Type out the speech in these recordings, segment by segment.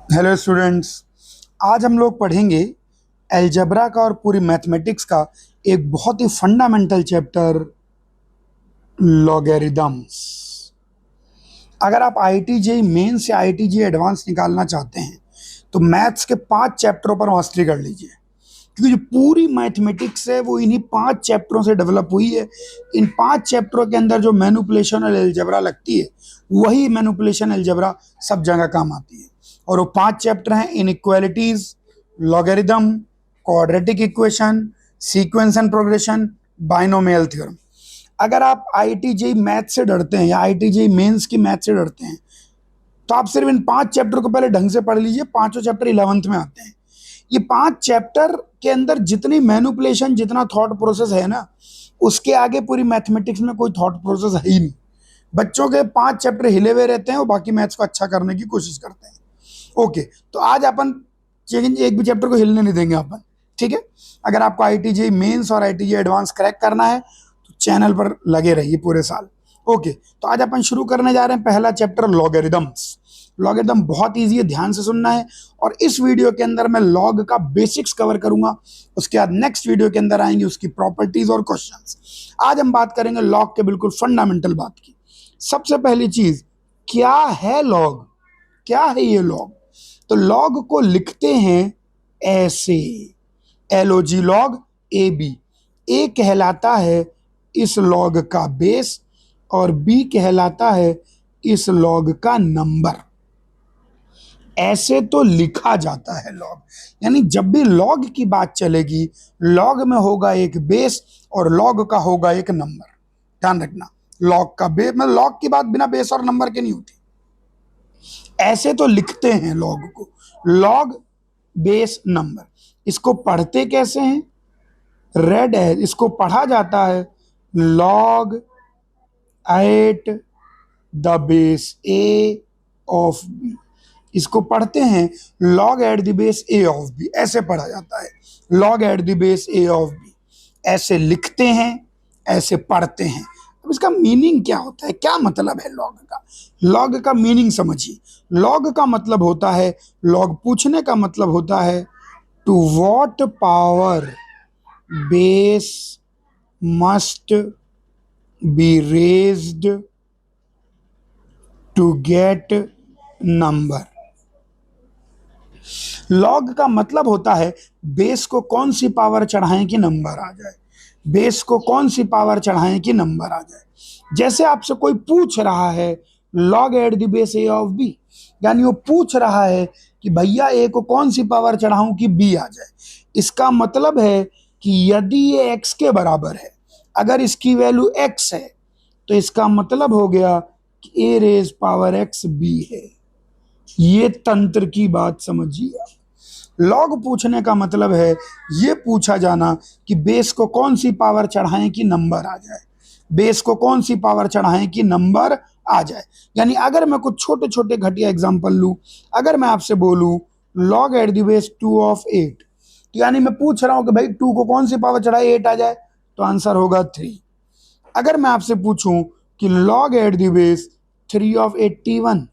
Hello students. आज हम लोग पढ़ेंगे अलजेब्रा का और पूरी मैथमेटिक्स का एक बहुत ही फंडामेंटल चैप्टर, लॉगरिदम्स। अगर आप आईआईटी जेईई मेंस या आईआईटी जेईई एडवांस निकालना चाहते हैं तो मैथ्स के 5 चैप्टरों पर मास्टरी कर लीजिए, क्योंकि जो पूरी मैथमेटिक्स है वो इन्हीं 5 चैप्टरों से डेवलप हुई है। इन 5 चैप्टरों के अंदर जो मैनिपुलेशन और अलजेब्रा लगती है वही मैनिपुलेशन अलजेब्रा सब जगह काम आती है। और वो 5 चैप्टर हैं: inequalities, logarithm, quadratic equation, sequence and progression, binomial theorem. अगर आप आईआईटी जेईई मैथ से डरते हैं या आईआईटी जेईई मेंस की मैथ से डरते हैं तो आप सिर्फ इन 5 चैप्टर को पहले ढंग से पढ़ लीजिए। पांचों चैप्टर 11th में आते हैं। ये 5 चैप्टर के अंदर जितनी मैनिपुलेशन, जितना थॉट प्रोसेस है ना, उसके आगे पूरी मैथमेटिक्स में कोई थॉट प्रोसेस है ही नहीं। बच्चों के 5 चैप्टर हिले हुए रहते हैं और बाकी मैथ्स को अच्छा करने की कोशिश करते हैं। ओके, तो आज अपन एक भी चैप्टर को हिलने नहीं देंगे अपन, ठीक है। अगर आपको आईआईटी जेईई मेंस और आईआईटी जेईई एडवांस क्रैक करना है तो चैनल पर लगे रहिए पूरे साल। ओके, तो आज अपन शुरू करने जा रहे हैं पहला चैप्टर, लॉगरिदम्स। लॉगरिदम बहुत इजी है, ध्यान से सुनना है। और इस वीडियो के अंदर मैं लॉग का बेसिक्स कवर करूंगा। उसके बाद नेक्स्ट वीडियो के अंदर आएंगे उसकी प्रॉपर्टीज और क्वेश्चंस। आज हम बात करेंगे लॉग के बिल्कुल फंडामेंटल बात की। सबसे पहली चीज, क्या है लॉग? क्या है ये लॉग? तो लॉग को लिखते हैं ऐसे: एलओजी लॉग ए बी। ए कहलाता है इस लॉग का बेस और बी कहलाता है इस लॉग का नंबर। ऐसे तो लिखा जाता है लॉग, यानी जब भी लॉग की बात चलेगी लॉग में होगा एक बेस और लॉग का होगा एक नंबर। ध्यान रखना, लॉग का बेस मतलब लॉग की बात बिना बेस और नंबर के नहीं होती। ऐसे तो लिखते हैं लॉग को, लॉग बेस नंबर। इसको पढ़ते कैसे हैं? रेड है, इसको पढ़ा जाता है log at the base a of b. इसको पढ़ते हैं log at the base a of b, ऐसे पढ़ा जाता है log at the base a of b. ऐसे लिखते हैं, ऐसे पढ़ते हैं। अब इसका मीनिंग क्या होता है, क्या मतलब है लॉग का? लॉग का मीनिंग समझिए। लॉग का मतलब होता है, लॉग पूछने का मतलब होता है to what power base must be raised to get number. Log का मतलब होता है बेस को कौन सी पावर चढ़ाएं कि नंबर आ जाए। बेस को कौन सी पावर चढ़ाएं कि नंबर आ जाए। जैसे आपसे कोई पूछ रहा है log at the base a of b, यानी वो पूछ रहा है कि भैया ए को कौन सी पावर चढ़ाऊं कि बी आ जाए। इसका मतलब है कि यदि ये एक्स के बराबर है, अगर इसकी वैल्यू एक्स है, तो इसका मतलब हो गया कि ए रेज पावर एक्स बी है। ये तंत्र की बात समझिए। लॉग पूछने का मतलब है ये पूछा जाना कि बेस को कौन सी पावर चढ़ाएं कि नंबर आ जाए। बेस को कौन सी पावर चढ़ाएं कि नंबर आ जाए। यानी अगर मैं कुछ छोटे छोटे घटिया एग्जांपल लूं, अगर मैं आपसे बोलूं log at the base 2 of 8, तो यानी मैं पूछ रहा हूं कि भाई 2 को कौन सी पावर चढ़ाए 8 आ जाए, तो आंसर होगा 3। अगर मैं आपसे पूछूं कि log at the base 3 of 81,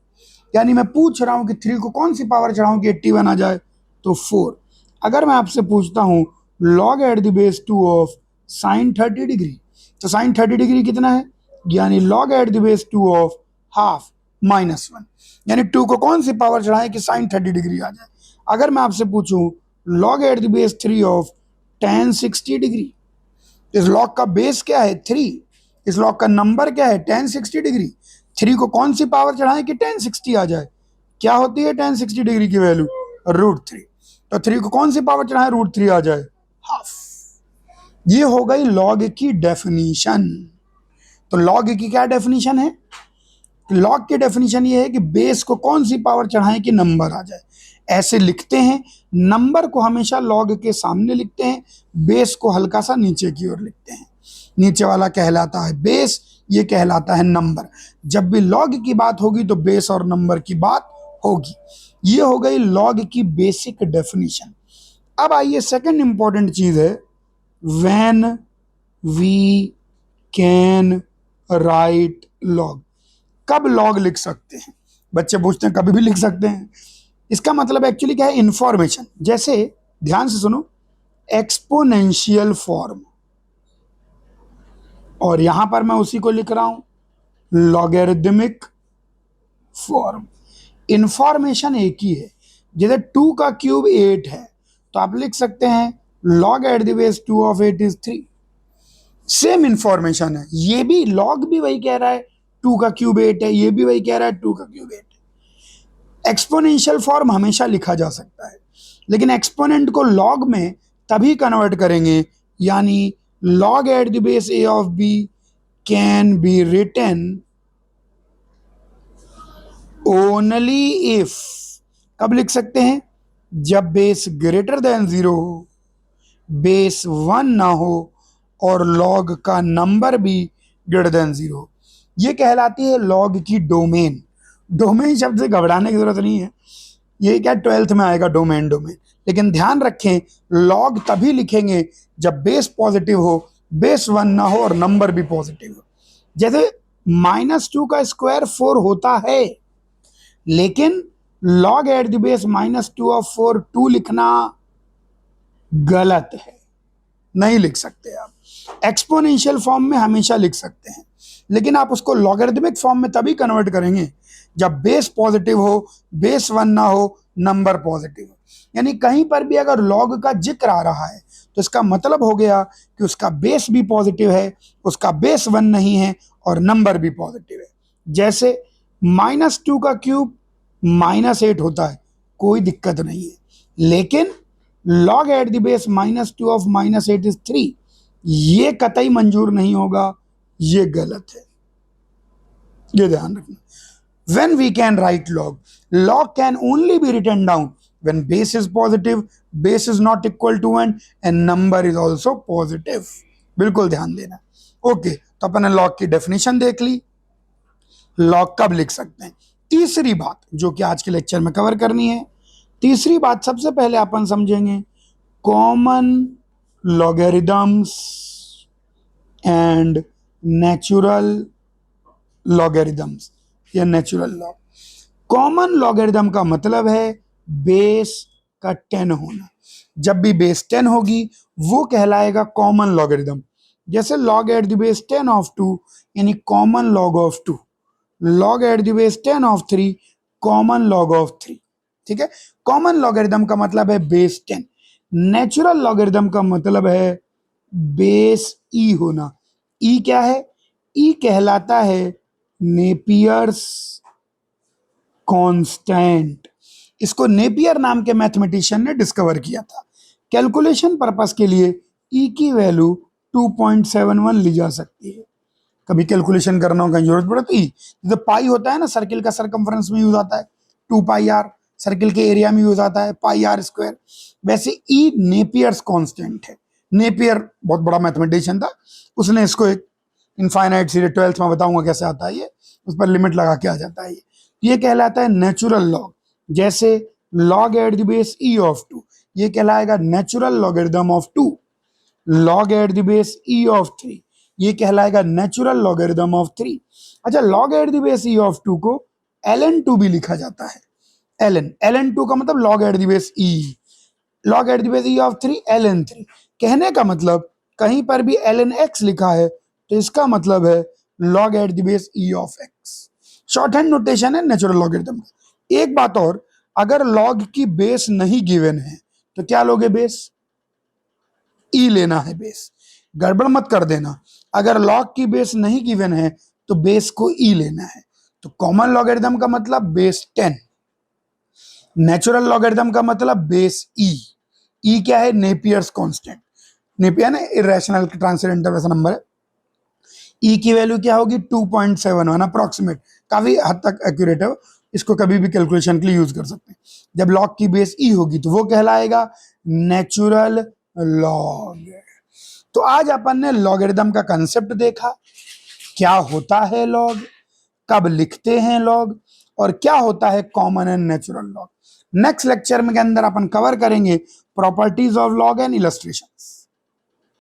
यानी मैं पूछ रहा हूं कि 3 को कौन सी पावर चढ़ाऊं कि 81 आ जाए, तो 4। अगर मैं आपसे पूछता हूं log at the base 2 of sine 30 degree, तो साइन 30 डिग्री कितना है, यानी log at the base 2 of half -1, यानी 2 को कौन सी पावर चढ़ाएं कि साइन 30 डिग्री आ जाए। अगर मैं आपसे पूछूं log at the base 3 of tan 60 degree, इस लॉग का बेस क्या है 3, इस लॉग का नंबर क्या है tan 60 डिग्री। 3 को कौन सी पावर चढ़ाएं कि tan 60 आ जाए? क्या होती है tan 60 डिग्री की वैल्यू? √3। तो 3 को कौन सी पावर चढ़ाएं √3 आ जाए? हाफ। ये हो गई लॉग की डेफिनीशन। तो लॉग की क्या डेफिनीशन है? लॉग की डेफिनेशन ये है कि बेस को कौन सी पावर चढ़ाएं कि नंबर आ जाए। ऐसे लिखते हैं, नंबर को हमेशा लॉग के सामने लिखते हैं, बेस को हल्का सा नीचे की ओर लिखते हैं। नीचे वाला कहलाता है बेस, ये कहलाता है नंबर। जब भी लॉग की बात होगी तो बेस और नंबर की बात होगी। ये हो गई लॉग की बेसिक डेफिनेशन। अब आइए सेकंड इंपॉर्टेंट चीज है, when we can write log. कब लॉग लिख सकते हैं? बच्चे पूछते हैं कभी भी लिख सकते हैं। इसका मतलब एक्चुअली क्या है, इंफॉर्मेशन। जैसे ध्यान से सुनो, एक्सपोनेंशियल फॉर्म, और यहां पर मैं उसी को लिख रहा हूं लॉगरिदमिक फॉर्म। इंफॉर्मेशन एक ही है। जैसे 2 का क्यूब 8 है, तो आप लिख सकते हैं log at the base 2 of 8 is 3। Same information है, ये भी log भी वही कह रहा है 2 का क्यूब 8 है, ये भी वही कह रहा है 2 का क्यूब 8 है। एक्सपोनेंशियल फॉर्म हमेशा लिखा जा सकता है, लेकिन एक्सपोनेंट को log में तभी कन्वर्ट करेंगे, यानी log at the base a of b can be written only if, कब लिख सकते हैं, जब बेस ग्रेटर देन 0 हो, बेस 1 ना हो, और लॉग का नंबर भी ग्रेटर देन 0 हो। ये कहलाती है लॉग की डोमेन। डोमेन शब्द से घबराने की जरूरत नहीं है, ये क्या 12th में आएगा डोमेन। लेकिन ध्यान रखें, लॉग तभी लिखेंगे जब बेस पॉजिटिव हो, बेस 1 ना हो और नंबर भी पॉजिटिव हो। जैसे -2 का स्क्वायर 4 होता है, लेकिन log at the base -2 of 4 2 लिखना गलत है, नहीं लिख सकते आप। एक्सपोनेंशियल फॉर्म में हमेशा लिख सकते हैं, लेकिन आप उसको लॉगरिदमिक फॉर्म में तभी कन्वर्ट करेंगे जब बेस पॉजिटिव हो, बेस 1 ना हो, नंबर पॉजिटिव हो। यानी कहीं पर भी अगर log का जिक्र आ रहा है, तो इसका मतलब हो गया कि उसका बेस भी पॉजिटिव है, उसका बेस 1 नहीं है, और नंबर भी पॉजिटिव है। जैसे -2 का क्यूब -8 होता है, कोई दिक्कत नहीं है, लेकिन log at the base -2 of -8 is 3, ये कतई मंजूर नहीं होगा, ये गलत है, ये ध्यान रखना। When we can write log can only be written down when base is positive, base is not equal to 1, and number is also positive। बिल्कुल ध्यान देना। ओके, तो अपन ने log की डेफिनेशन देख ली, log कब लिख सकते हैं। तीसरी बात जो कि आज के लेक्चर में कवर करनी है, तीसरी बात सबसे पहले अपन समझेंगे common logarithms and natural logarithms या नेचुरल लॉग। कॉमन लॉगरिदम का मतलब है बेस का 10 होना। जब भी बेस 10 होगी वो कहलाएगा कॉमन लॉगरिदम। जैसे log at the base 10 of 2 यानी common log of 2, log at the base 10 of 3 common log of 3। ठीक है, कॉमन लॉगरिदम का मतलब है बेस 10। नेचुरल लॉगरिदम का मतलब है बेस ई होना। ई क्या है, ई कहलाता है नेपियर्स कांस्टेंट। इसको नेपियर नाम के मैथमेटिशियन ने डिस्कवर किया था। कैलकुलेशन पर्पस के लिए ई की वैल्यू 2.71 ली जा सकती है। कभी कैलकुलेशन करना हो, कहीं जरूरत पड़े तो ई, जैसे पाई होता है ना, सर्किल का सरकमफ्रेंस में यूज आता है 2πr, सर्किल के एरिया में यूज आता है πr²। वैसे ई नेपियर्स कांस्टेंट है। नेपियर बहुत बड़ा मैथमेटिशियन था, उसने इसको एक इनफाइनाइट सीरीज 12th में बताऊंगा कैसे आता है ये, उस पर लिमिट लगा के आ जाता है ये कहलाता है नेचुरल लॉग। जैसे log at the base E of 2, ये कहलाएगा natural logarithm of 2। log at the base E of 3, ये कहलाएगा नेचुरल लॉगरिदम ऑफ 3। अच्छा, log at the base E of 2 को ln2 भी लिखा जाता है। ln2 का मतलब log at the base E, log at the base E of 3 ln3। कहने का मतलब कहीं पर भी lnx लिखा है तो इसका मतलब है log at the base E of x। Short hand notation है नेचुरल लॉगरिदम का। एक बात और, अगर log की बेस नहीं गिवन है तो क्या लोगे, बेस ई लेना है। बेस गड़बड़ मत कर देना, अगर log की बेस नहीं गिवन है तो बेस को ई लेना है। तो कॉमन लॉगरिदम का मतलब बेस 10, नेचुरल लॉगरिदम का मतलब बेस ई। ई क्या है, नेपियर्स कांस्टेंट। नेपियर ना इरेशनल ट्रांसेंडेंटल वैसा नंबर है। ई की वैल्यू क्या होगी 2.71, अप्रोक्सीमेट, काफी हद तक एक्यूरेट है, इसको कभी भी कैलकुलेशन के लिए यूज कर सकते हैं। जब लॉग की बेस ई होगी तो वो कहलाएगा नेचुरल लॉग। तो आज अपन ने लॉगरिदम का कंसेप्ट देखा, क्या होता है लॉग, कब लिखते हैं लॉग, और क्या होता है common and natural log. Next lecture में के अंदर अपन कवर करेंगे properties of log and illustrations.